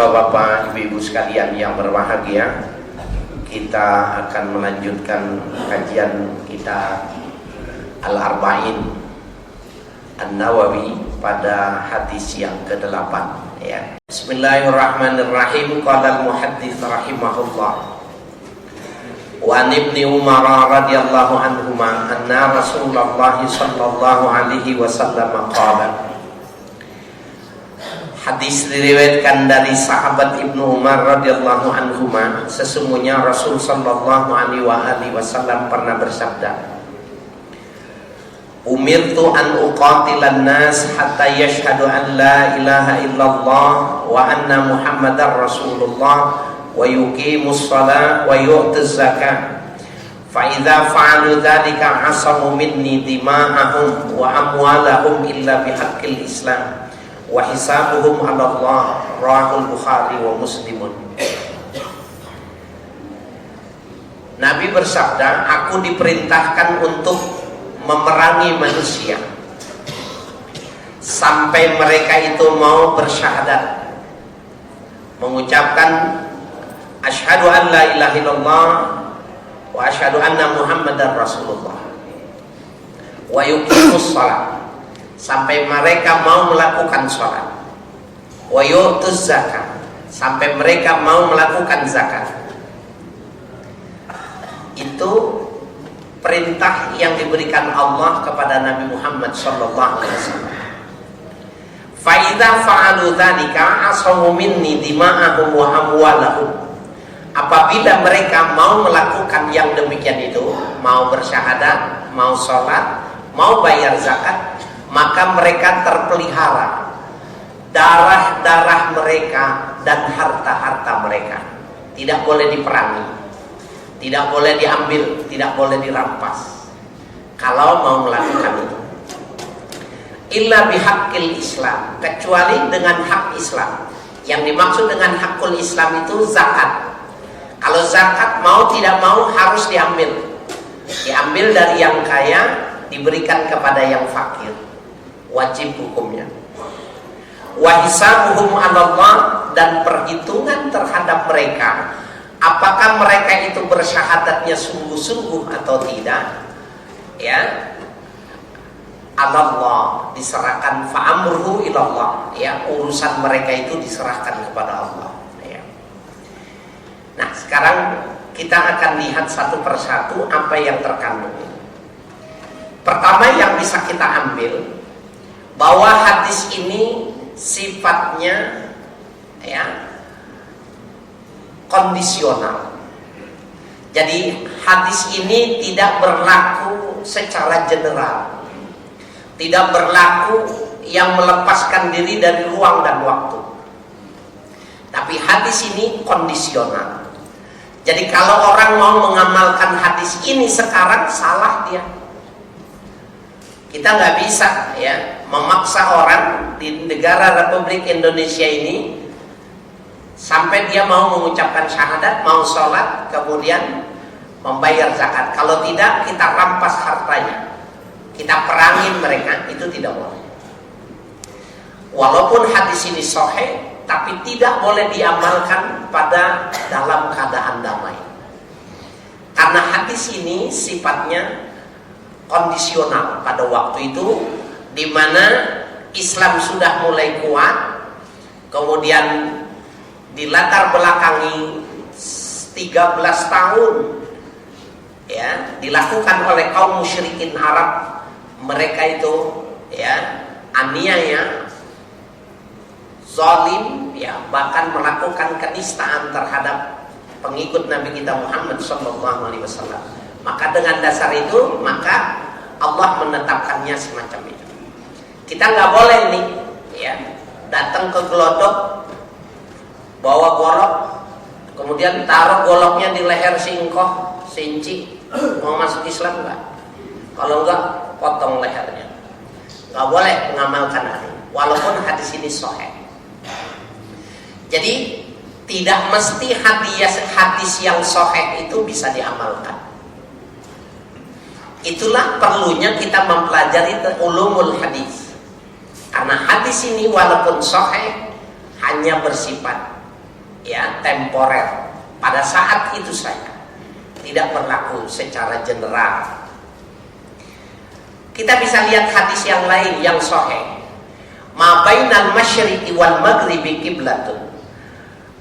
Bapak-bapak, ibu-ibu sekalian yang berbahagia, kita akan melanjutkan kajian kita Al-Arba'in An-Nawawi pada hadis yang ke-8 ya. Bismillahirrahmanirrahim. Qala al-muhaddits rahimahullah wa an ibni Umar radhiyallahu anhuma anna Rasulullah sallallahu alaihi wasallam qala. Hadis diriwayatkan dari sahabat Ibnu Umar radhiyallahu anhuma, sesungguhnya Rasul sallallahu alaihi wasallam pernah bersabda, umirtu an uqatilan nas hatta yashhadu an la ilaha illallah wa anna muhammadar rasulullah wa yuqimus shalah wa yu'tuz zakah fa idza fa'alu dzalika asamu minni dima'ahum wa amwalahum illa bihaqqil islam wa hisabuhum 'ala Allah. Rahul Bukhari wa Muslimun. Nabi bersabda, aku diperintahkan untuk memerangi manusia sampai mereka itu mau bersyahadat, mengucapkan asyhadu an la ilaha illallah wa asyhadu anna muhammadar rasulullah wa yuqimus shalah, sampai mereka mau melakukan sholat, wa yu'tuz zakat, sampai mereka mau melakukan zakat. Itu perintah yang diberikan Allah kepada Nabi Muhammad sallallahu alaihi wasallam. Fa idza fa'alu dzalika asamu minni dima'ahum wa amwalahum. Apabila mereka mau melakukan yang demikian itu, mau bersyahadat, mau sholat, mau bayar zakat, maka mereka terpelihara darah-darah mereka dan harta-harta mereka. Tidak boleh diperangi, tidak boleh diambil, tidak boleh dirampas kalau mau melakukan itu. Illa bihaqqil Islam, kecuali dengan hak Islam. Yang dimaksud dengan hakul Islam itu zakat. Kalau zakat mau tidak mau harus diambil. Diambil dari yang kaya, diberikan kepada yang fakir. Wajib hukumnya. Wa hisabuhum 'ala Allah, dan perhitungan terhadap mereka, apakah mereka itu bersyahadatnya sungguh-sungguh atau tidak, ya, 'ala Allah, diserahkan, fa amruhu ila Allah, ya, urusan mereka itu diserahkan kepada Allah, ya. Nah, sekarang kita akan lihat satu persatu apa yang terkandung. Pertama yang bisa kita ambil, bahwa hadis ini sifatnya ya kondisional. Jadi hadis ini tidak berlaku secara general, tidak berlaku yang melepaskan diri dari ruang dan waktu. Tapi hadis ini kondisional. Jadi kalau orang mau mengamalkan hadis ini sekarang, salah dia. Kita nggak bisa ya memaksa orang di negara Republik Indonesia ini sampai dia mau mengucapkan syahadat, mau sholat, kemudian membayar zakat. Kalau tidak, kita rampas hartanya, kita perangin mereka, itu tidak boleh. Walaupun hadis ini sahih, tapi tidak boleh diamalkan pada dalam keadaan damai. Karena hadis ini sifatnya kondisional pada waktu itu, di mana Islam sudah mulai kuat, kemudian dilatar belakangi 13 tahun ya dilakukan oleh kaum musyrikin Arab. Mereka itu ya aniaya, zalim, ya bahkan melakukan kenistaan terhadap pengikut Nabi kita Muhammad SAW. Maka dengan dasar itu, maka Allah menetapkannya semacam itu. Kita nggak boleh nih, ya, datang ke gelodok, bawa golok, kemudian taruh goloknya di leher si engkoh, si inci, mau masuk Islam nggak? Kalau nggak, potong lehernya. Nggak boleh mengamalkan hadis, walaupun hadis ini sahih. Jadi tidak mesti hadis yang sahih itu bisa diamalkan. Itulah perlunya kita mempelajari ulumul hadis. Karena hadis ini walaupun sahih hanya bersifat ya temporer, pada saat itu saja, tidak berlaku secara general. Kita bisa lihat hadis yang lain yang sahih. Ma bainal masyriqi wal maghribi qiblatun.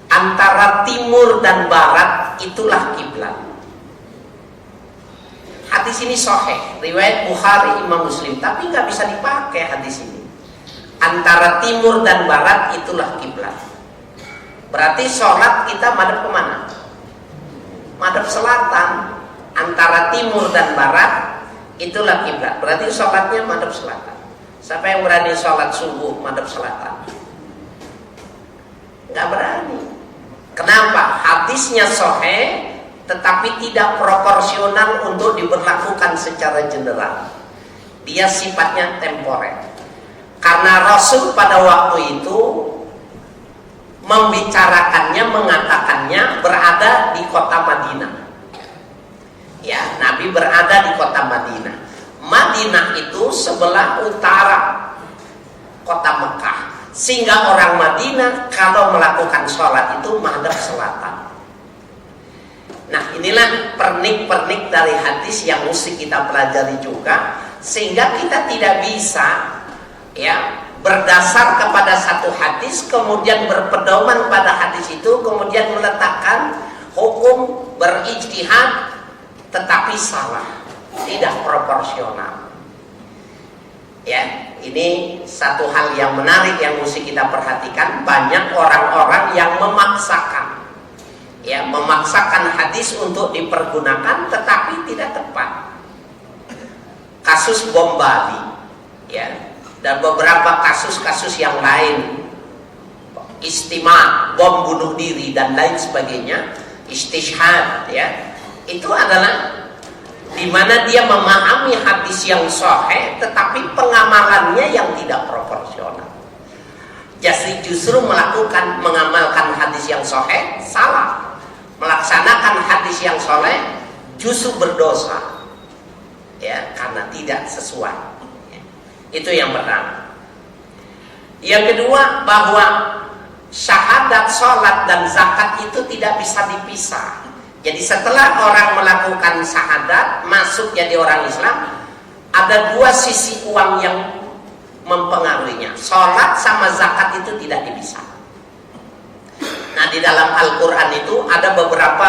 Antara timur dan barat itulah kiblat. Hadis ini sahih, riwayat Bukhari, Imam Muslim, tapi nggak bisa dipakai hadis ini. Antara timur dan barat itulah kiblat. Berarti sholat kita madhab kemana? Madhab selatan. Antara timur dan barat itulah kiblat. Berarti sholatnya madhab selatan. Siapa yang berani sholat subuh madhab selatan? Nggak berani. Kenapa? Hadisnya sahih, tetapi tidak proporsional untuk diberlakukan secara general. Dia sifatnya temporer. Karena Rasul pada waktu itu membicarakannya, mengatakannya berada di kota Madinah. Ya, Nabi berada di kota Madinah. Madinah itu sebelah utara kota Mekah, sehingga orang Madinah kalau melakukan sholat itu madhab selatan. Nah, inilah pernik-pernik dari hadis yang mesti kita pelajari juga, sehingga kita tidak bisa ya berdasar kepada satu hadis kemudian berpedoman pada hadis itu, kemudian meletakkan hukum berijtihad tetapi salah, tidak proporsional. Ya, ini satu hal yang menarik yang mesti kita perhatikan. Banyak orang-orang yang memaksakan, ya, memaksakan hadis untuk dipergunakan tetapi tidak tepat. Kasus bom Bali, ya, dan beberapa kasus-kasus yang lain, istima, bom bunuh diri dan lain sebagainya, istishhad, ya, itu adalah di mana dia memahami hadis yang sahih tetapi pengamalannya yang tidak proporsional. Jadi justru mengamalkan hadis yang sahih salah, melaksanakan hadis yang sahih justru berdosa, ya, karena tidak sesuai. Itu yang pertama. Yang kedua, bahwa syahadat, sholat dan zakat itu tidak bisa dipisah. Jadi setelah orang melakukan syahadat, masuk jadi orang Islam, ada dua sisi uang yang mempengaruhinya. Sholat sama zakat itu tidak dipisah. Nah, di dalam Al-Quran itu ada beberapa,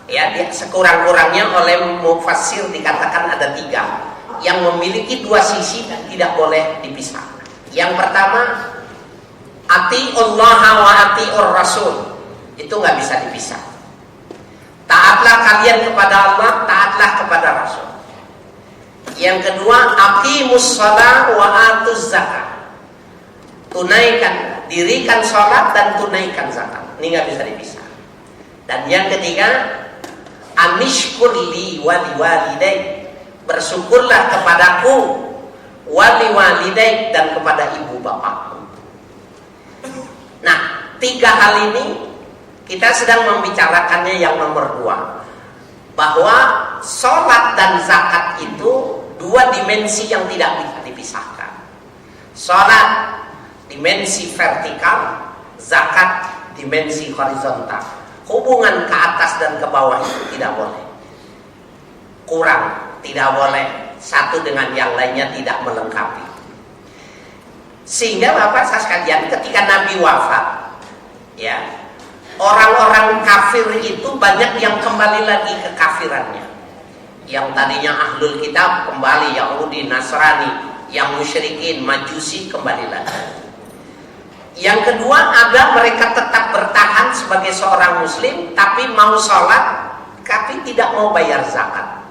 ya, sekurang-kurangnya oleh mufassir dikatakan ada 3 yang memiliki dua sisi dan tidak boleh dipisah. Yang pertama, ati'ullah wa ati'ur rasul, itu nggak bisa dipisah. Taatlah kalian kepada Allah, taatlah kepada Rasul. Yang kedua, aqimus shalah wa atuz zakat, tunaikan, dirikan sholat dan tunaikan zakat. Ini nggak bisa dipisah. Dan yang ketiga, anishkur li wali walidai, bersyukurlah kepadaku, wali walidai, dan kepada ibu bapakku. Nah, 3 hal ini kita sedang membicarakannya yang nomor 2, bahwa sholat dan zakat itu 2 dimensi yang tidak bisa dipisahkan. Sholat dimensi vertikal, zakat dimensi horizontal. Hubungan ke atas dan ke bawah itu tidak boleh kurang, tidak boleh satu dengan yang lainnya tidak melengkapi. Sehingga Bapak sekalian, ketika Nabi wafat, ya, orang-orang kafir itu banyak yang kembali lagi ke kafirannya. Yang tadinya ahlul kitab kembali, Yahudi, Nasrani, yang musyrikin, majusi kembali lagi. Yang kedua, ada mereka tetap bertahan sebagai seorang muslim tapi mau sholat tapi tidak mau bayar zakat.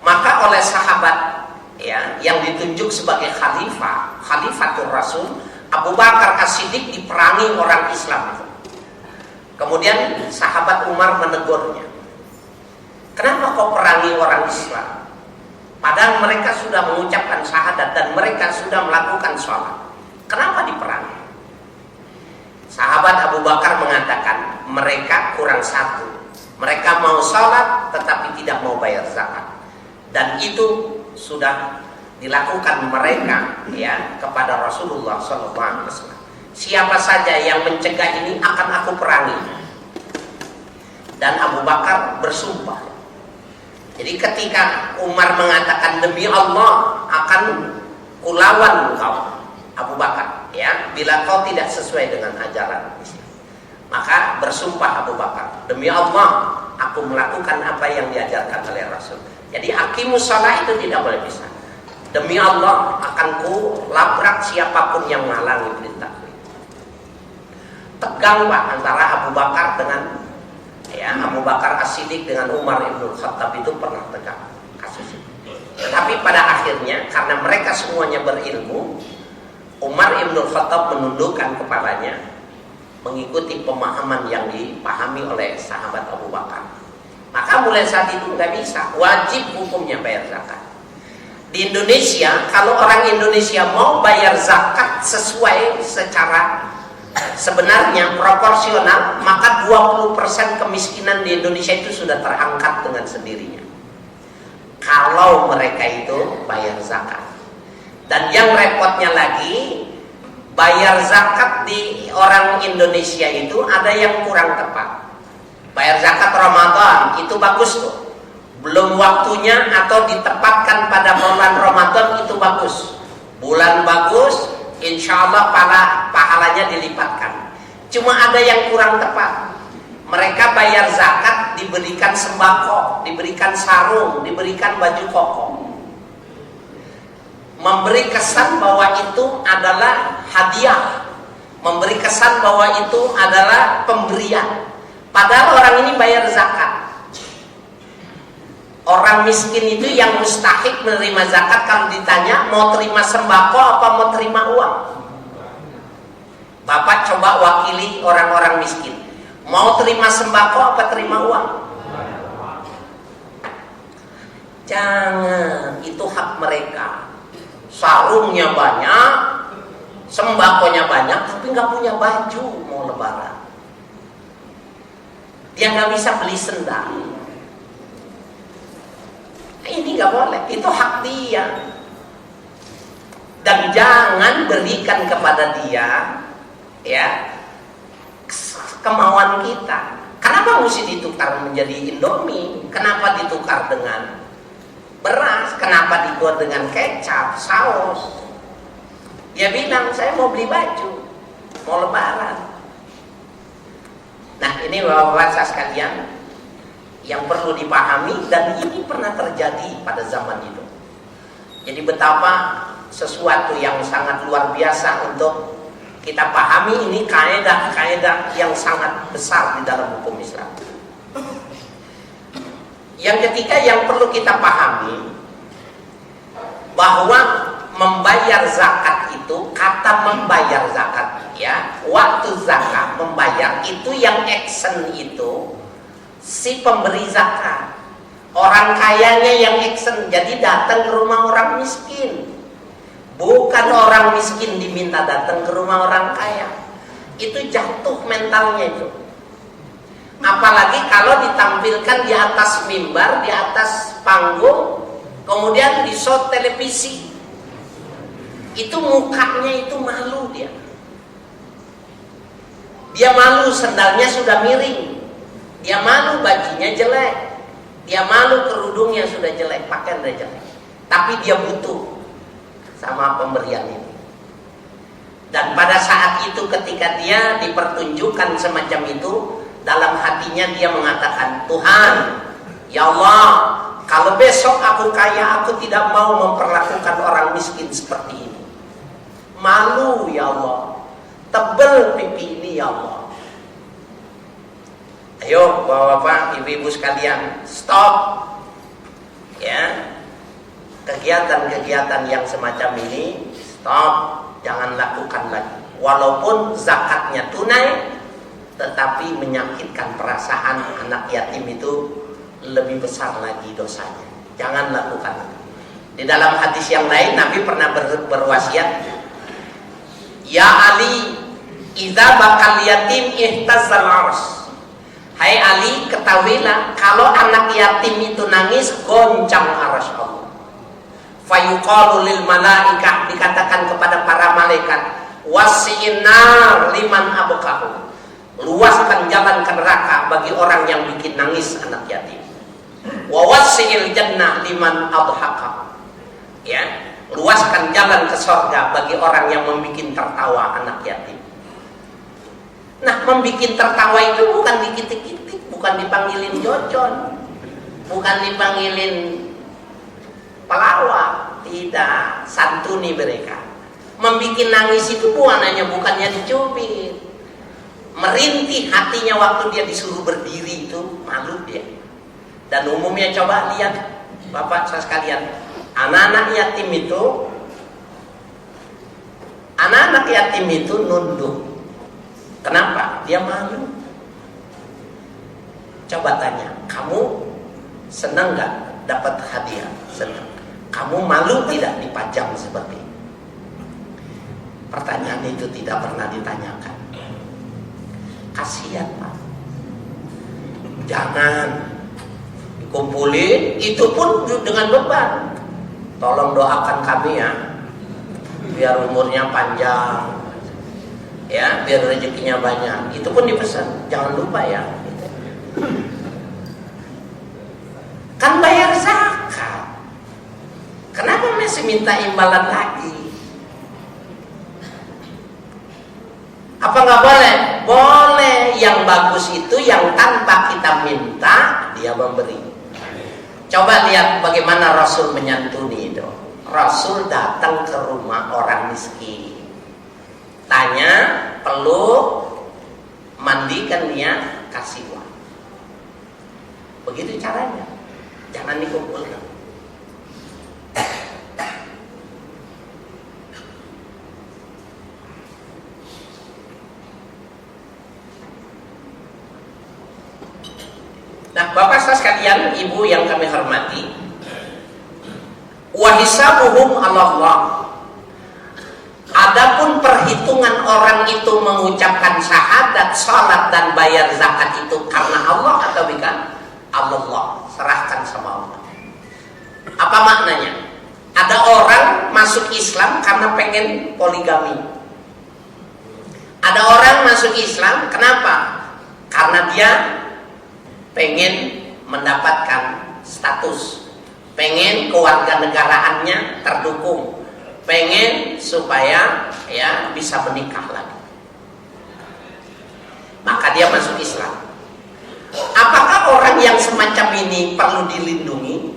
Maka oleh sahabat, ya, yang ditunjuk sebagai khalifah, Khalifatul Rasul, Abu Bakar As-Siddiq diperangi orang Islam itu. Kemudian sahabat Umar menegurnya. Kenapa kau perangi orang Islam? Padahal mereka sudah mengucapkan syahadat dan mereka sudah melakukan sholat. Kenapa diperangi? Sahabat Abu Bakar mengatakan, mereka kurang satu. Mereka mau sholat tetapi tidak mau bayar zakat. Dan itu sudah dilakukan mereka, ya, kepada Rasulullah SAW. siapa saja yang mencegah ini akan aku perangi. Dan Abu Bakar bersumpah. Jadi ketika Umar mengatakan demi Allah akan kulawan kau Abu Bakar, ya, bila kau tidak sesuai dengan ajaran Islam, maka bersumpah Abu Bakar, demi Allah aku melakukan apa yang diajarkan oleh Rasul. Jadi aqimus shalah itu tidak boleh bisa. Demi Allah akan ku labrak siapapun yang menghalangi perintah. Tegang Pak antara Abu Bakar dengan Abu Bakar As-Siddiq dengan Umar Ibn Khattab itu pernah tegang kasus itu. Tetapi pada akhirnya karena mereka semuanya berilmu, Umar Ibn Khattab menundukkan kepalanya mengikuti pemahaman yang dipahami oleh sahabat Abu Bakar. Maka mulai saat itu nggak bisa, wajib hukumnya bayar zakat. Di Indonesia, kalau orang Indonesia mau bayar zakat sesuai secara sebenarnya proporsional, maka 20% kemiskinan di Indonesia itu sudah terangkat dengan sendirinya. Kalau mereka itu bayar zakat. Dan yang repotnya lagi, bayar zakat di orang Indonesia itu ada yang kurang tepat. Bayar zakat Ramadan itu bagus tuh. Belum waktunya atau ditempatkan pada bulan Ramadan itu bagus. Bulan bagus, insya Allah pahalanya dilipatkan. Cuma ada yang kurang tepat. Mereka bayar zakat, diberikan sembako, diberikan sarung, diberikan baju koko. Memberi kesan bahwa itu adalah hadiah, memberi kesan bahwa itu adalah pemberian. Padahal orang ini bayar zakat. Orang miskin itu yang mustahik menerima zakat kalau ditanya mau terima sembako apa mau terima uang. Bapak coba wakili orang-orang miskin. Mau terima sembako apa terima uang? Jangan, itu hak mereka. Sarungnya banyak, sembakonya banyak, tapi nggak punya baju mau lebaran. Dia nggak bisa beli sendal. Ini nggak boleh, itu hak dia. Dan jangan berikan kepada dia, ya, kemauan kita. Kenapa mesti ditukar menjadi Indomie? Kenapa ditukar dengan beras? Kenapa dibuat dengan kecap, saus? Dia bilang saya mau beli baju, mau lebaran. Nah ini bapak-bapak sekalian yang perlu dipahami, dan ini pernah terjadi pada zaman itu. Jadi betapa sesuatu yang sangat luar biasa untuk kita pahami, ini kaidah-kaidah yang sangat besar di dalam hukum Islam. Yang ketiga yang perlu kita pahami, bahwa membayar zakat itu, kata membayar zakat, ya, waktu zakat membayar itu yang action itu si pemberi zakat. Orang kayanya yang action, jadi datang ke rumah orang miskin. Bukan orang miskin diminta datang ke rumah orang kaya. Itu jatuh mentalnya itu. Apalagi kalau ditampilkan di atas mimbar, di atas panggung, kemudian di show televisi. Itu mukanya itu malu dia. Dia malu, sendalnya sudah miring. Dia malu, bajunya jelek. Dia malu, kerudungnya sudah jelek, pakaian sudah jelek. Tapi dia butuh sama pemberian ini. Dan pada saat itu ketika dia dipertunjukkan semacam itu, dalam hatinya dia mengatakan, Tuhan, ya Allah, kalau besok aku kaya, aku tidak mau memperlakukan orang miskin seperti ini. Malu ya Allah, tebel pipi ini ya Allah. Ayo bapak-bapak, ibu-ibu sekalian, stop. Ya, kegiatan-kegiatan yang semacam ini stop, jangan lakukan lagi. Walaupun zakatnya tunai, tetapi menyakitkan perasaan anak yatim itu lebih besar lagi dosanya. Jangan lakukan. Di dalam hadis yang lain Nabi pernah berwasiat, Ya Ali, idza bakal yatim ihtazzal ars. Hai Ali, ketahuilah kalau anak yatim itu nangis, goncang arsy Allah. Fayuqalu lil malaikah, dikatakan kepada para malaikat, wasi'in nar liman abqahu, luaskan jalan ke neraka bagi orang yang bikin nangis anak yatim. Wa wasi'il jannah liman adhaqahu, ya, luaskan jalan ke surga bagi orang yang membikin tertawa anak yatim. Nah, membikin tertawa itu bukan dikitik-kitik, bukan dipanggilin jojon, bukan dipanggilin pelawak, tidak, santuni mereka. Membikin nangis itu bukannya dicubit, merintih hatinya waktu dia disuruh berdiri itu malu dia. Dan umumnya coba lihat Bapak saya sekalian, anak-anak yatim itu nunduk. Kenapa? Dia malu. Coba tanya, kamu senang nggak dapat hadiah? Senang. Kamu malu tidak dipajang seperti ini? Pertanyaan itu tidak pernah ditanyakan. Kasihan Pak. Jangan dikumpulin, itu pun dengan beban. Tolong doakan kami ya, biar umurnya panjang, ya, biar rezekinya banyak. Itu pun dipesan, jangan lupa ya. Kan bayar zakat, kenapa masih minta imbalan lagi? Apa nggak boleh? Boleh. Yang bagus itu yang tanpa kita minta dia memberi. Coba lihat bagaimana Rasul menyantuni itu. Rasul datang ke rumah orang miskin, tanya, peluk, mandikan dia, kasih uang. Begitu caranya. Jangan dikumpulkan. Nah, Bapak sekalian, Ibu yang kami hormati, wa hisabuhum 'ala Allah. Adapun perhitungan orang itu mengucapkan syahadat, salat dan bayar zakat itu karena Allah atau bukan? Allah, serahkan sama Allah. Apa maknanya? Ada orang masuk Islam karena pengen poligami. Ada orang masuk Islam kenapa? Karena dia pengen mendapatkan status, pengen kewarganegaraannya terdukung, pengen supaya ya bisa menikah lagi, maka dia masuk Islam. Apakah orang yang semacam ini perlu dilindungi?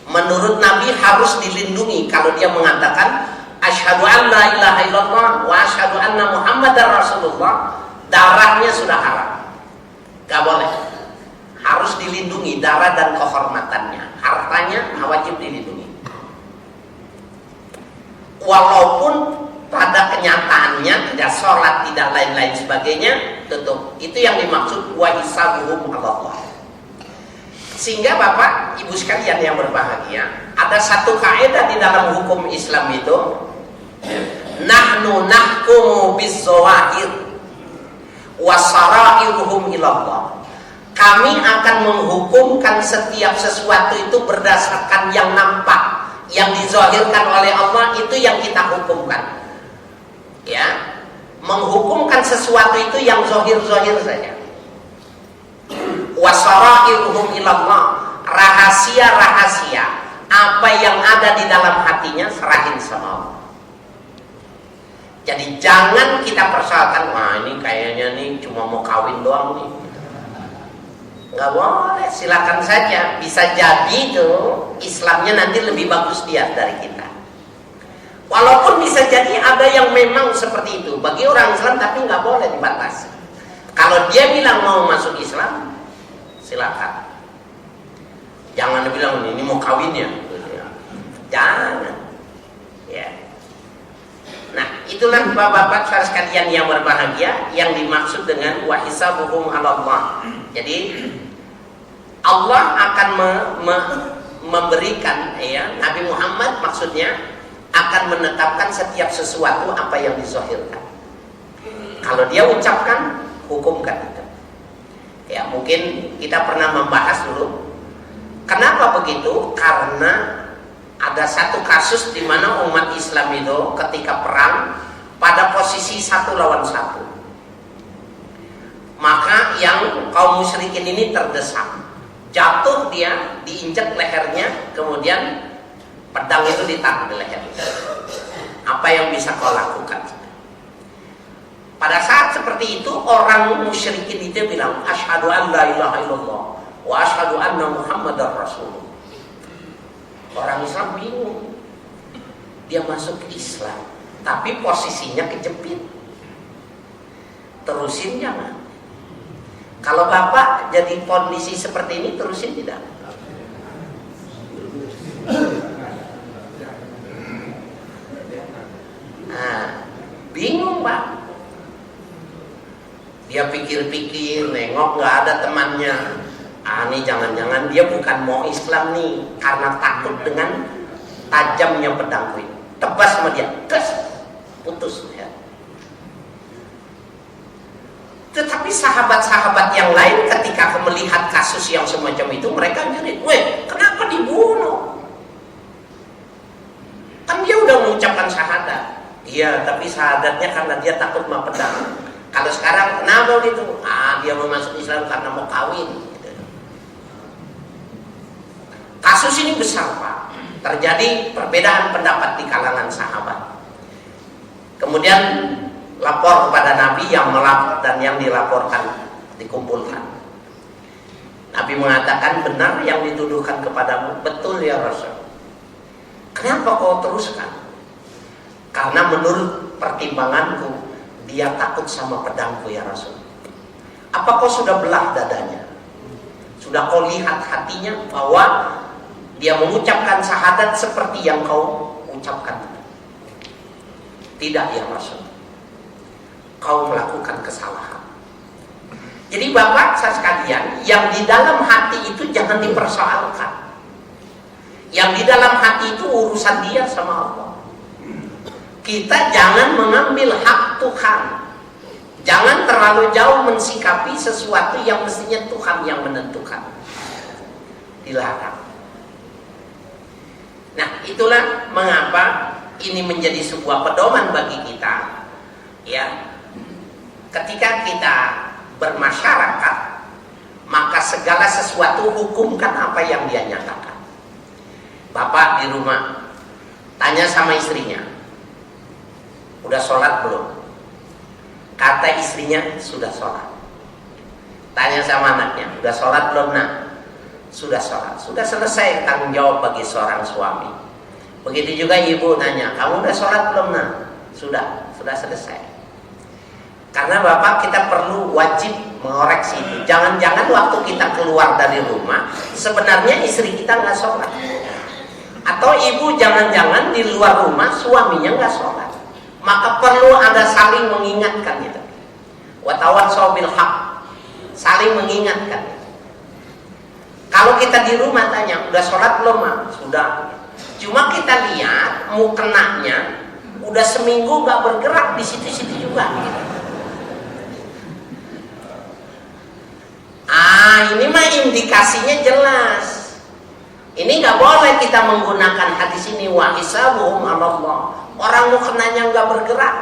Menurut Nabi harus dilindungi kalau dia mengatakan asyhadu an la ilaha illallah wa asyhadu anna muhammadar rasulullah, darahnya sudah haram, gak boleh. Harus dilindungi darah dan kehormatannya, hartanya wajib dilindungi. Walaupun pada kenyataannya tidak sholat, tidak lain-lain sebagainya, tutup. Itu yang dimaksud wa hisabuhum 'ala Allah. Sehingga Bapak Ibu sekalian yang berbahagia, ada satu kaidah di dalam hukum Islam itu, nahnu nahkumu biz-zawahir wa sarairuhum ila Allah. Kami akan menghukumkan setiap sesuatu itu berdasarkan yang nampak, yang dizahirkan oleh Allah, itu yang kita hukumkan. Ya, menghukumkan sesuatu itu yang zahir-zahir saja. Wasarairuhum ilallah, rahasia-rahasia apa yang ada di dalam hatinya serahin sama Allah. Jadi jangan kita persoalkan, wah ini kayaknya nih cuma mau kawin doang nih. Nggak boleh, silakan saja. Bisa jadi tuh Islamnya nanti lebih bagus dia dari kita. Walaupun bisa jadi ada yang memang seperti itu bagi orang Islam, tapi nggak boleh dibatasi. Kalau dia bilang mau masuk Islam, silakan. Jangan bilang ini mau kawin ya. Jangan. Ya. Nah, itulah bapak-bapak saudara sekalian yang berbahagia yang dimaksud dengan wa hisabuhum 'ala Allah. Jadi Allah akan memberikan, ya, Nabi Muhammad maksudnya akan menetapkan setiap sesuatu apa yang dizahirkan. Kalau dia ucapkan, hukumkan itu. Ya, mungkin kita pernah membahas dulu. Kenapa begitu? Karena ada satu kasus di mana umat Islam itu ketika perang pada posisi 1 lawan 1. Maka yang kaum musyrikin ini terdesak, jatuh, dia diinjak lehernya, kemudian pedang itu ditaruh di lehernya. Apa yang bisa kau lakukan? Pada saat seperti itu orang musyrikin itu bilang, asyhadu an la ilaha illallah wa asyhadu anna muhammadar rasulullah. Orang Islam bingung, dia masuk Islam tapi posisinya kejepit. Terusin jangan. Kalau bapak jadi kondisi seperti ini, terusin tidak? Nah, bingung pak. Dia pikir-pikir, nengok nggak ada temannya. Ini jangan-jangan dia bukan mau Islam nih, karena takut dengan tajamnya pedang itu. Tebas sama dia, putus ya. Tetapi sahabat-sahabat yang lain ketika melihat kasus yang semacam itu, mereka jadi, weh, kenapa dibunuh? Kan dia udah mengucapkan syahadat. Iya, tapi syahadatnya karena dia takut sama pedang. Kalau sekarang kenapa gitu? Dia mau masuk Islam karena mau kawin. Kasus ini besar pak. Terjadi perbedaan pendapat di kalangan sahabat. Kemudian lapor kepada Nabi, yang melapor dan yang dilaporkan dikumpulkan. Nabi mengatakan, benar yang dituduhkan kepadamu, betul ya Rasul. Kenapa kau teruskan? Karena menurut pertimbanganku, dia takut sama pedangku ya Rasul. Apa kau sudah belah dadanya? Sudah kau lihat hatinya bahwa dia mengucapkan syahadat seperti yang kau ucapkan? Tidak ya Rasul. Kau melakukan kesalahan. Jadi bapak saya sekalian, yang di dalam hati itu jangan dipersoalkan. Yang di dalam hati itu urusan dia sama Allah. Kita jangan mengambil hak Tuhan. Jangan terlalu jauh mensikapi sesuatu yang mestinya Tuhan yang menentukan. Dilarang. Nah, itulah mengapa ini menjadi sebuah pedoman bagi kita, ya. Ketika kita bermasyarakat, maka segala sesuatu hukumkan apa yang dia nyatakan. Bapak di rumah tanya sama istrinya, udah sholat belum? Kata istrinya, sudah sholat. Tanya sama anaknya, udah sholat belum nak? Sudah sholat. Sudah selesai tanggung jawab bagi seorang suami. Begitu juga ibu nanya, kamu udah sholat belum nak? Sudah selesai. Karena bapak, kita perlu wajib mengoreksi itu. Jangan-jangan waktu kita keluar dari rumah, sebenarnya istri kita nggak sholat. Atau ibu jangan-jangan di luar rumah suaminya nggak sholat. Maka perlu ada saling mengingatkan itu. Watawassaw bil haq, saling mengingatkan. Kalau kita di rumah tanya, udah sholat belum mak? Sudah. Cuma kita lihat mukenanya udah seminggu nggak bergerak di situ-situ juga. Gitu. Ini mah indikasinya jelas. Ini nggak boleh kita menggunakan hadis ini, wa hisabuhum 'ala Allah. Orang mukenanya nggak bergerak,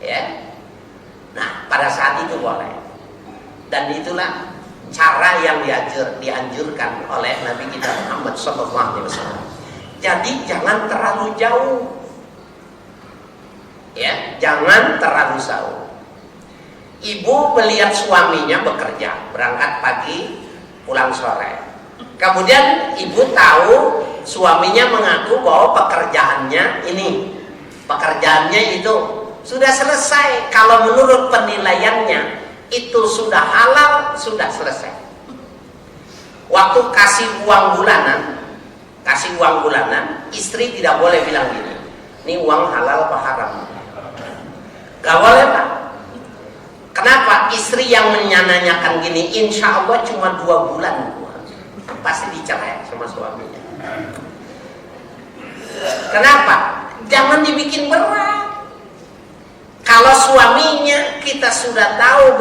ya. Nah, pada saat itu boleh. Dan itulah cara yang dianjurkan oleh Nabi kita Muhammad SAW. Jadi jangan terlalu jauh, ya, jangan terlalu jauh. Ibu melihat suaminya bekerja, berangkat pagi, pulang sore. Kemudian ibu tahu suaminya mengaku bahwa pekerjaannya itu sudah selesai. Kalau menurut penilaiannya itu sudah halal, sudah selesai. Waktu kasih uang bulanan, istri tidak boleh bilang gini, ini uang halal apa haram? Gak boleh pak. Kenapa? Istri yang menanyakan gini, insya Allah cuma 2 bulan pasti dicerai sama suaminya. Kenapa? Jangan dibikin berat. Kalau suaminya kita sudah tahu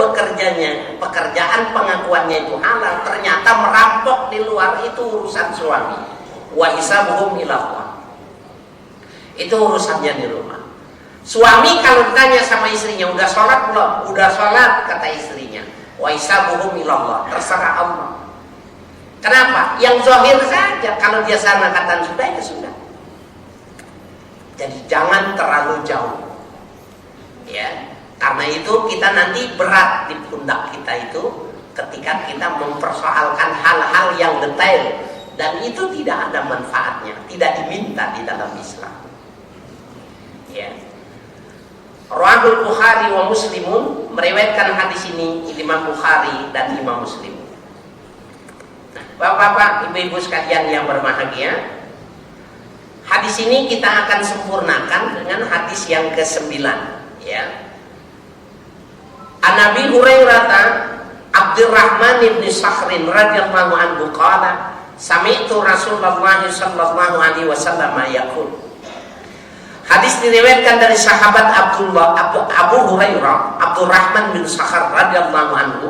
pekerjaan pengakuannya itu halal, ternyata merampok di luar, itu urusan suami. Wa hisabuhum ila Allah. Itu urusannya di rumah. Suami kalau ditanya sama istrinya, udah sholat belum? Udah sholat, kata istrinya. Wa hisabuhum ilallah, terserah Allah. Kenapa? Yang zahir saja, kalau dia sana kata sudah, ya sudah. Jadi jangan terlalu jauh, ya. Karena itu kita nanti berat di pundak kita itu ketika kita mempersoalkan hal-hal yang detail, dan itu tidak ada manfaatnya, tidak diminta di dalam Islam. Ya. Rawahul Bukhari wa Muslimun, meriwayatkan hadis ini Imam Bukhari dan Imam Muslim. Nah, Bapak-bapak, ibu-ibu sekalian yang berbahagia, hadis ini kita akan sempurnakan dengan hadis yang ke-9, ya. An Abi Hurairah Abdurrahman bin Sakhrin radhiyallahu anhu qala sami'tu Rasulullah sallallahu alaihi wasallam yaqul. Hadis diriwayatkan dari sahabat Abu Hurairah Abdurrahman bin Sakhr radhiyallahu anhu,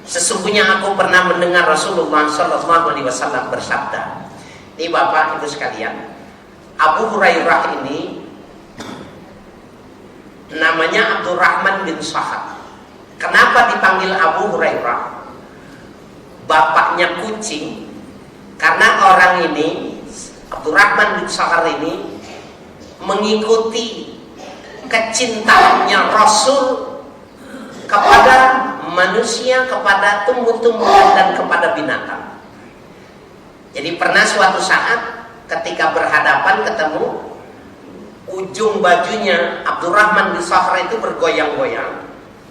sesungguhnya aku pernah mendengar Rasulullah sallallahu alaihi wasallam bersabda. Ini Bapak Ibu sekalian, Abu Hurairah ini namanya Abdurrahman bin Sakhr. Kenapa dipanggil Abu Hurairah? Bapaknya kucing, karena orang ini Abdurrahman bin Sakhr ini mengikuti kecintaannya Rasul kepada manusia, kepada tumbuh-tumbuhan dan kepada binatang. Jadi pernah suatu saat ketika berhadapan ketemu, ujung bajunya Abdurrahman bin Sakhr itu bergoyang-goyang.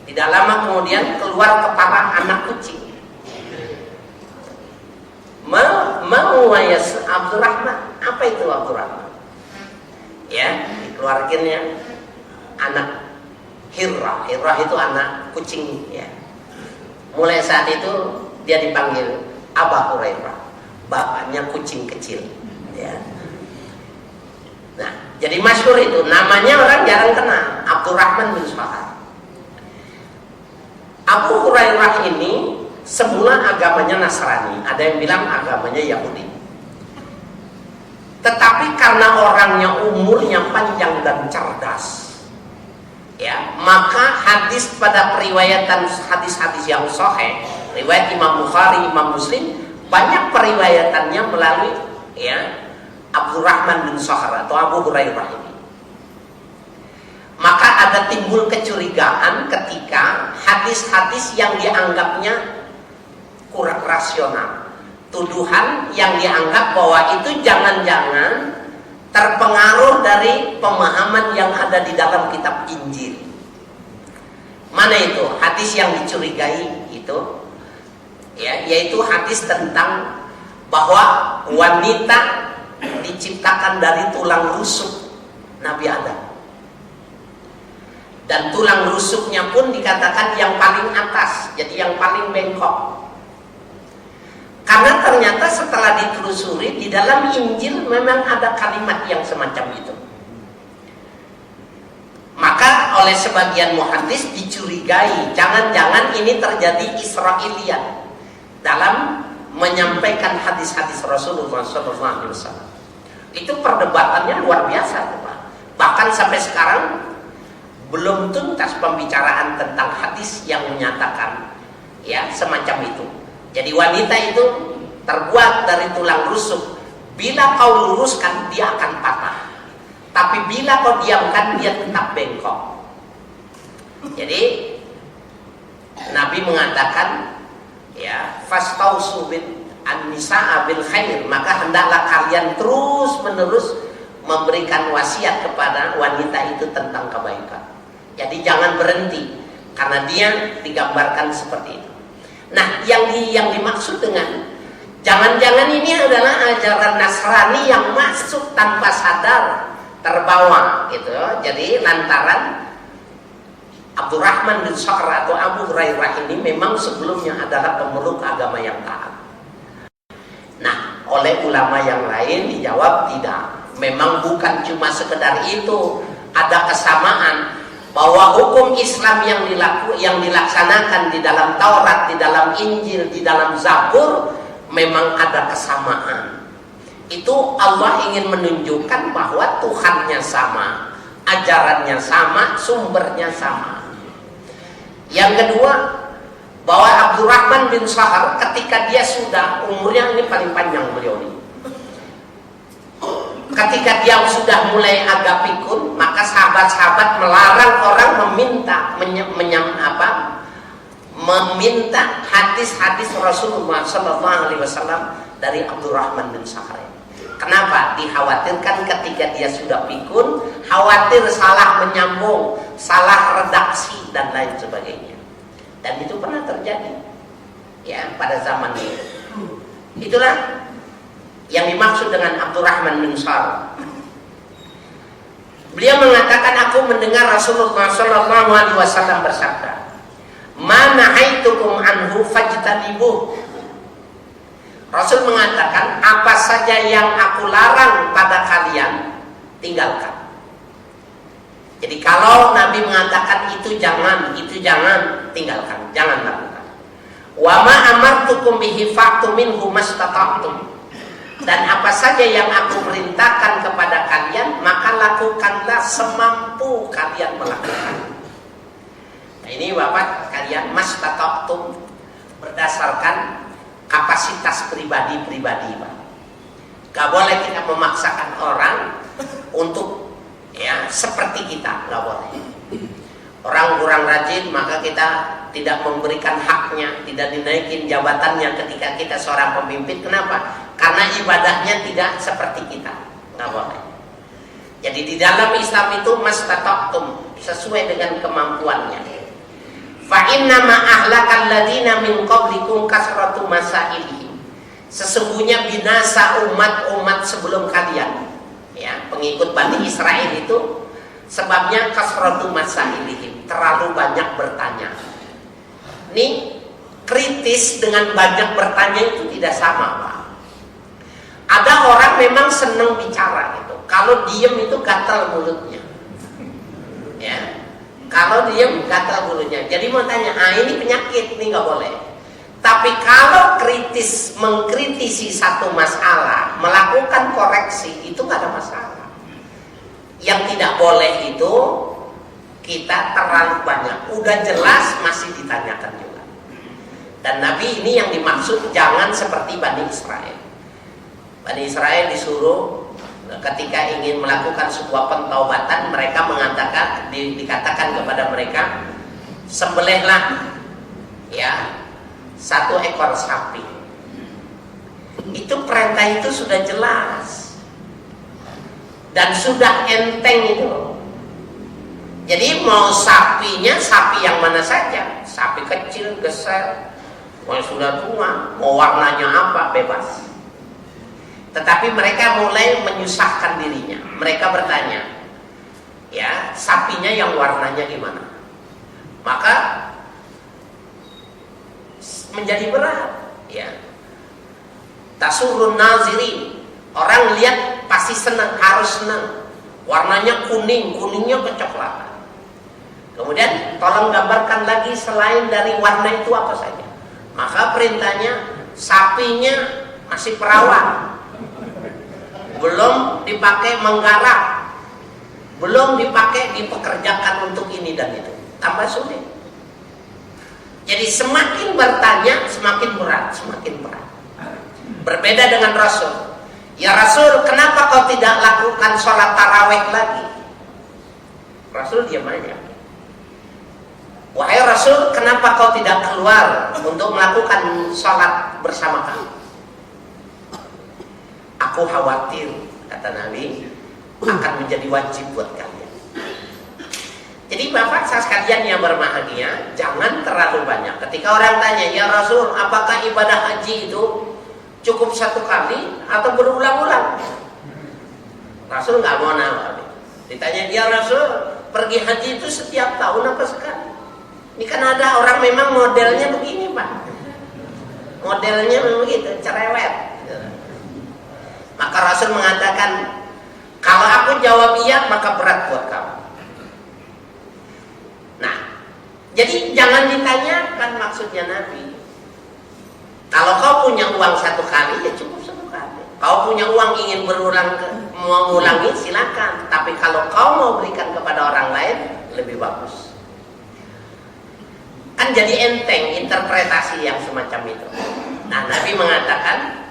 Tidak lama kemudian keluar kepala anak kucing. Mau Abdurrahman, apa itu Abdurrahman? Ya, dikeluarkannya anak Hirrah. Hirrah itu anak kucing, ya. Mulai saat itu dia dipanggil Abu Hurairah, bapaknya kucing kecil, ya. Nah, jadi masyhur itu, namanya orang jarang kenal, Abdurrahman bin Sakhr. Abu Hurairah ini semula agamanya Nasrani, ada yang bilang agamanya Yahudi. Tetapi karena orangnya umurnya panjang dan cerdas, ya, maka hadis pada periwayatan hadis-hadis yang sahih, riwayat Imam Bukhari, Imam Muslim, banyak periwayatannya melalui, ya, Abdurrahman bin Sakhr atau Abu Hurairah ini. Maka ada timbul kecurigaan ketika hadis-hadis yang dianggapnya kurang rasional, tuduhan yang dianggap bahwa itu jangan-jangan terpengaruh dari pemahaman yang ada di dalam kitab Injil. Mana itu hadis yang dicurigai itu? Ya, yaitu hadis tentang bahwa wanita diciptakan dari tulang rusuk Nabi Adam. Dan tulang rusuknya pun dikatakan yang paling atas, jadi yang paling bengkok. Karena ternyata setelah ditelusuri di dalam Injil memang ada kalimat yang semacam itu. Maka oleh sebagian muhadis dicurigai, jangan-jangan ini terjadi Israeliat dalam menyampaikan hadis-hadis Rasulullah SAW. Itu perdebatannya luar biasa, Pak. Bahkan sampai sekarang belum tuntas pembicaraan tentang hadis yang menyatakan, ya, semacam itu. Jadi wanita itu terbuat dari tulang rusuk. Bila kau luruskan, dia akan patah. Tapi bila kau diamkan, dia tetap bengkok. Jadi Nabi mengatakan, ya, fastausu bin an-nisaa bil khair, maka hendaklah kalian terus menerus memberikan wasiat kepada wanita itu tentang kebaikan. Jadi jangan berhenti, karena dia digambarkan seperti itu. Nah, yang dimaksud dengan jangan-jangan ini adalah ajaran Nasrani yang masuk tanpa sadar, terbawa gitu. Jadi lantaran Abdurrahman bin Sakhr atau Abu Hurairah ini memang sebelumnya adalah pemeluk agama yang taat. Nah, oleh ulama yang lain dijawab tidak. Memang bukan cuma sekedar itu, ada kesamaan bahwa hukum Islam yang dilaksanakan di dalam Taurat, di dalam Injil, di dalam Zabur memang ada kesamaan. Itu Allah ingin menunjukkan bahwa Tuhannya sama, ajarannya sama, sumbernya sama. Yang kedua, bahwa Abdurrahman bin Sahar ketika dia sudah umurnya, ini paling panjang beliau ini, ketika dia sudah mulai agak pikun, maka sahabat-sahabat melarang orang meminta hadis-hadis Rasulullah SAW dari Abdurrahman bin Sahar. Kenapa? Dikhawatirkan ketika dia sudah pikun, khawatir salah menyambung, salah redaksi dan lain sebagainya. Dan itu pernah terjadi ya pada zaman itu. Itulah yang dimaksud dengan Abdurrahman bin Sahar. Beliau mengatakan, aku mendengar Rasulullah SAW bersabda, "Ma nahaitukum anhu fajtanibuh." Rasul mengatakan, apa saja yang aku larang pada kalian, tinggalkan. Jadi kalau Nabi mengatakan itu jangan, tinggalkan, jangan lakukan. Wa ma amartukum bihi fa'tu minhu mastata'tum. Dan apa saja yang aku perintahkan kepada kalian, maka lakukanlah semampu kalian melakukan. Nah, ini Bapak kalian mastata'tum berdasarkan kapasitas pribadi-pribadi, Pak. Gak boleh kita memaksakan orang untuk ya seperti kita, gak boleh. Orang kurang rajin, maka kita tidak memberikan haknya, tidak dinaikin jabatannya ketika kita seorang pemimpin. Kenapa? Karena ibadahnya tidak seperti kita, gak boleh. Jadi di dalam Islam itu mastata'tum, sesuai dengan kemampuannya. Fa inna ma ahlakal ladina min qablikum kasratu masailihim. Sesungguhnya binasa umat-umat sebelum kalian, ya, pengikut Bani Israel itu sebabnya kasratu masailihim, terlalu banyak bertanya. Ini kritis dengan banyak bertanya itu tidak sama, Pak. Ada orang memang senang bicara gitu. Kalau diem itu gatal mulutnya. Ya. Kalau dia gatal bulunya, jadi mau tanya, ini penyakit, ini nggak boleh. Tapi kalau kritis, mengkritisi satu masalah, melakukan koreksi, itu nggak ada masalah. Yang tidak boleh itu kita terlalu banyak, udah jelas masih ditanyakan juga. Dan Nabi ini yang dimaksud jangan seperti Bani Israel. Bani Israel disuruh ketika ingin melakukan sebuah pentaubatan, mereka mengatakan, dikatakan kepada mereka, sembelihlah ya 1 ekor sapi. Itu perintah itu sudah jelas dan sudah enteng itu. Jadi mau sapinya sapi yang mana saja, sapi kecil, geser, mau sudah tua, mau warnanya apa, bebas. Tetapi mereka mulai menyusahkan dirinya. Mereka bertanya, ya, sapinya yang warnanya gimana? Maka menjadi berat, ya. Tasurun nazirin, orang lihat pasti senang, harus senang. Warnanya kuning, kuningnya kecoklatan. Kemudian tolong gambarkan lagi selain dari warna itu apa saja. Maka perintahnya, sapinya masih perawan, belum dipakai menggarap, belum dipakai dipekerjakan untuk ini dan itu, tambah sulit. Jadi semakin bertanya semakin berat, semakin berat. Berbeda dengan Rasul. Ya Rasul, kenapa kau tidak lakukan sholat taraweh lagi? Rasul diam aja. Wahai Rasul, kenapa kau tidak keluar untuk melakukan sholat bersama kami? Aku khawatir, kata Nabi, akan menjadi wajib buat kalian. Jadi Bapak sekalian yang berbahagia, jangan terlalu banyak. Ketika orang tanya, ya Rasul, apakah ibadah haji itu cukup 1 kali atau berulang-ulang? Rasul nggak mau nawar. Ditanya, ya Rasul, pergi haji itu setiap tahun apa sekali? Ini kan ada orang memang modelnya begini, Pak. Modelnya memang begitu, cerewet. Maka Rasul mengatakan, kalau aku jawab iya, maka berat buat kamu. Nah, jadi jangan ditanyakan maksudnya Nabi. Kalau kau punya uang 1 kali, ya cukup 1 kali. Kau punya uang ingin mengulangi silakan, tapi kalau kau mau berikan kepada orang lain lebih bagus. Kan jadi enteng interpretasi yang semacam itu. Nah, Nabi mengatakan,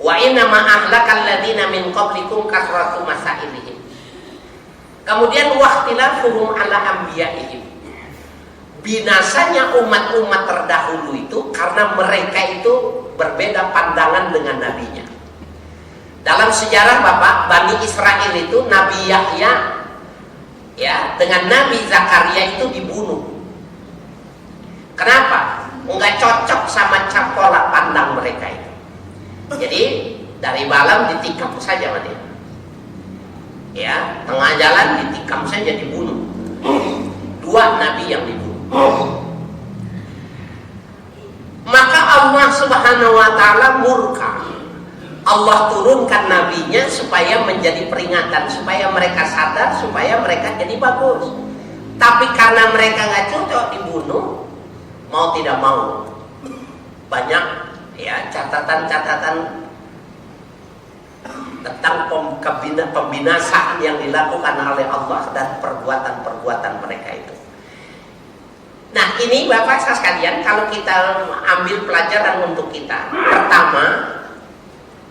wa inna ma ahlakal ladina min qablikum kasratu masailihim. Kemudian wahtilafuhum ala anbiya'ihim. Binasanya umat-umat terdahulu itu karena mereka itu berbeda pandangan dengan nabinya. Dalam sejarah Bapak, Bani Israel itu Nabi Yahya ya dengan Nabi Zakaria itu dibunuh. Kenapa? Enggak cocok sama pola pandang mereka itu. Jadi dari Balam ditikam saja sama dia. Ya, tengah jalan ditikam saja dibunuh. Dua nabi yang dibunuh. Maka Allah Subhanahu wa taala murka. Allah turunkan nabinya supaya menjadi peringatan, supaya mereka sadar, supaya mereka jadi bagus. Tapi karena mereka nggak cocok dibunuh, mau tidak mau banyak ya catatan-catatan tentang pembinasaan yang dilakukan oleh Allah dan perbuatan-perbuatan mereka itu. Nah, ini Bapak Ibu sekalian, kalau kita ambil pelajaran untuk kita, pertama,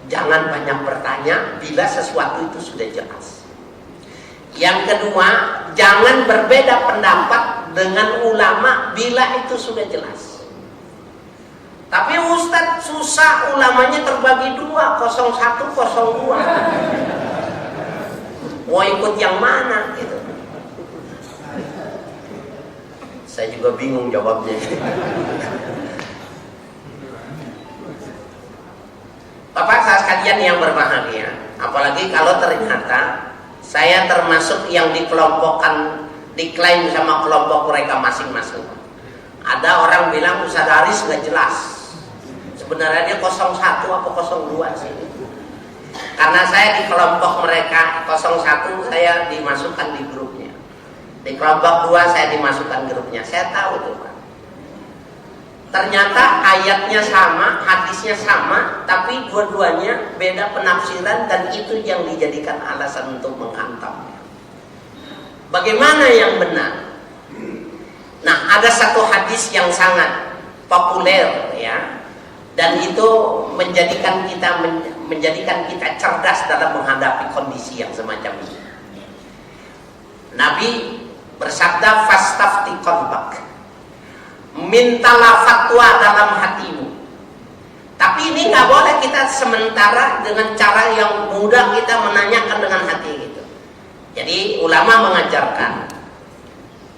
jangan banyak bertanya bila sesuatu itu sudah jelas. Yang kedua, jangan berbeda pendapat dengan ulama bila itu sudah jelas. Tapi Ustadz susah, ulamanya terbagi dua, 01, 02. Mau ikut yang mana gitu. Saya juga bingung jawabnya. Bapak sekalian yang berbahagia, apalagi kalau ternyata saya termasuk yang dikelompokkan, diklaim sama kelompok mereka masing-masing. Ada orang bilang Ustaz Haris nggak jelas. Sebenarnya dia 01 atau 02 sih. Karena saya di kelompok mereka 01 saya dimasukkan di grupnya. Di kelompok 2 saya dimasukkan grupnya. Saya tahu tuh Pak. Ternyata ayatnya sama, hadisnya sama, tapi dua-duanya beda penafsiran dan itu yang dijadikan alasan untuk menghantamnya. Bagaimana yang benar? Nah, ada satu hadis yang sangat populer ya, dan itu menjadikan kita cerdas dalam menghadapi kondisi yang semacam ini. Nabi bersabda, fastafti qalbak, mintalah fatwa dalam hatimu. Tapi ini nggak boleh kita sementara dengan cara yang mudah kita menanyakan dengan hati gitu. Jadi ulama mengajarkan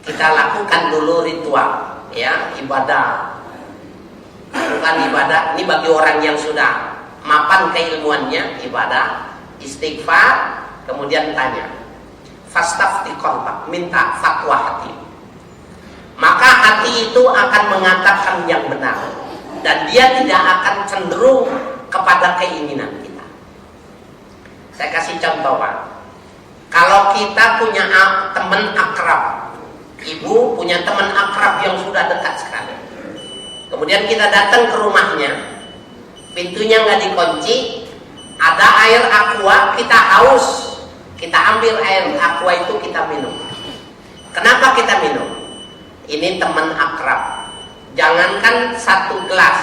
kita lakukan dulu ritual ya, ibadah. Bukan ibadah, ini bagi orang yang sudah mapan keilmuannya, ibadah, istighfar, kemudian tanya. Fastafti qalbak, minta fatwa hati. Maka hati itu akan mengatakan yang benar dan dia tidak akan cenderung kepada keinginan kita. Saya kasih contoh Pak. Kalau kita punya teman akrab, ibu punya teman akrab yang sudah dekat sekali. Kemudian kita datang ke rumahnya, pintunya nggak dikunci, ada air aqua, kita haus, kita ambil air aqua itu kita minum. Kenapa kita minum? Ini teman akrab. Jangankan satu gelas,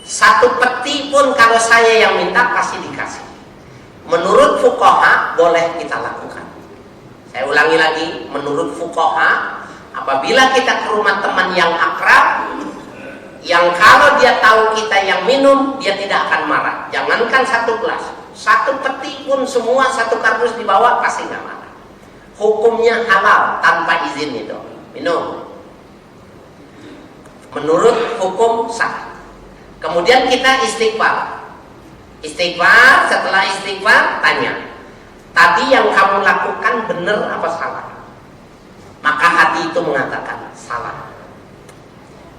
satu peti pun kalau saya yang minta pasti dikasih. Menurut fuqaha boleh kita lakukan. Saya ulangi lagi, menurut fuqaha, apabila kita ke rumah teman yang akrab, yang kalau dia tahu kita yang minum, dia tidak akan marah. Jangankan satu gelas, satu peti pun semua satu kardus dibawa pasti nggak marah. Hukumnya halal tanpa izin itu. Minum. Menurut hukum sah. Kemudian kita istighfar. Istighfar, setelah istighfar tanya, tadi yang kamu lakukan benar apa salah? Maka hati itu mengatakan salah.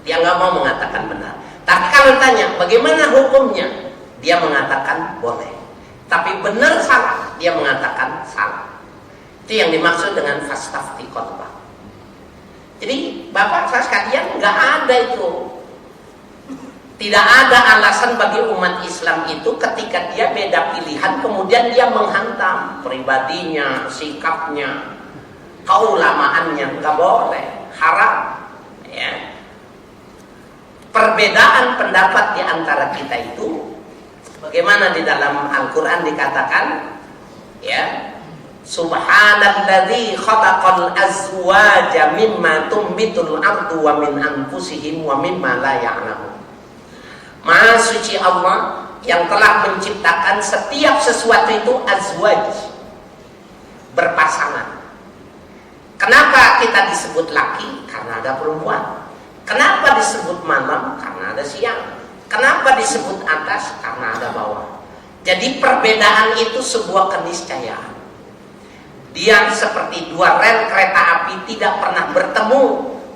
Dia nggak mau mengatakan benar. Tapi kalau tanya bagaimana hukumnya, dia mengatakan boleh. Tapi benar salah, dia mengatakan salah. Itu yang dimaksud dengan fastafti qalbak. Jadi Bapak saya sekalian nggak ada itu Tidak ada alasan bagi umat Islam itu ketika dia beda pilihan kemudian dia menghantam pribadinya, sikapnya, keulamaannya. Nggak boleh, haram. Ya. Perbedaan pendapat di antara kita itu, bagaimana di dalam Al-Quran dikatakan, ya, Subhanalladzi khalaqal azwaja mimma tumbitul ardu wa min anfusihim wa mimma la ya'lamun. Maha suci Allah yang telah menciptakan setiap sesuatu itu azwaj, berpasangan. Kenapa kita disebut laki? Karena ada perempuan. Kenapa disebut malam? Karena ada siang. Kenapa disebut atas? Karena ada bawah. Jadi perbedaan itu sebuah keniscayaan. Dia seperti dua rel kereta api tidak pernah bertemu,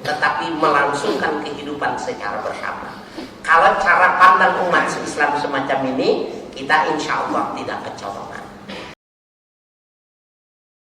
tetapi melangsungkan kehidupan secara bersama. Kalau cara pandang umat Islam semacam ini, kita insya Allah tidak kecolongan.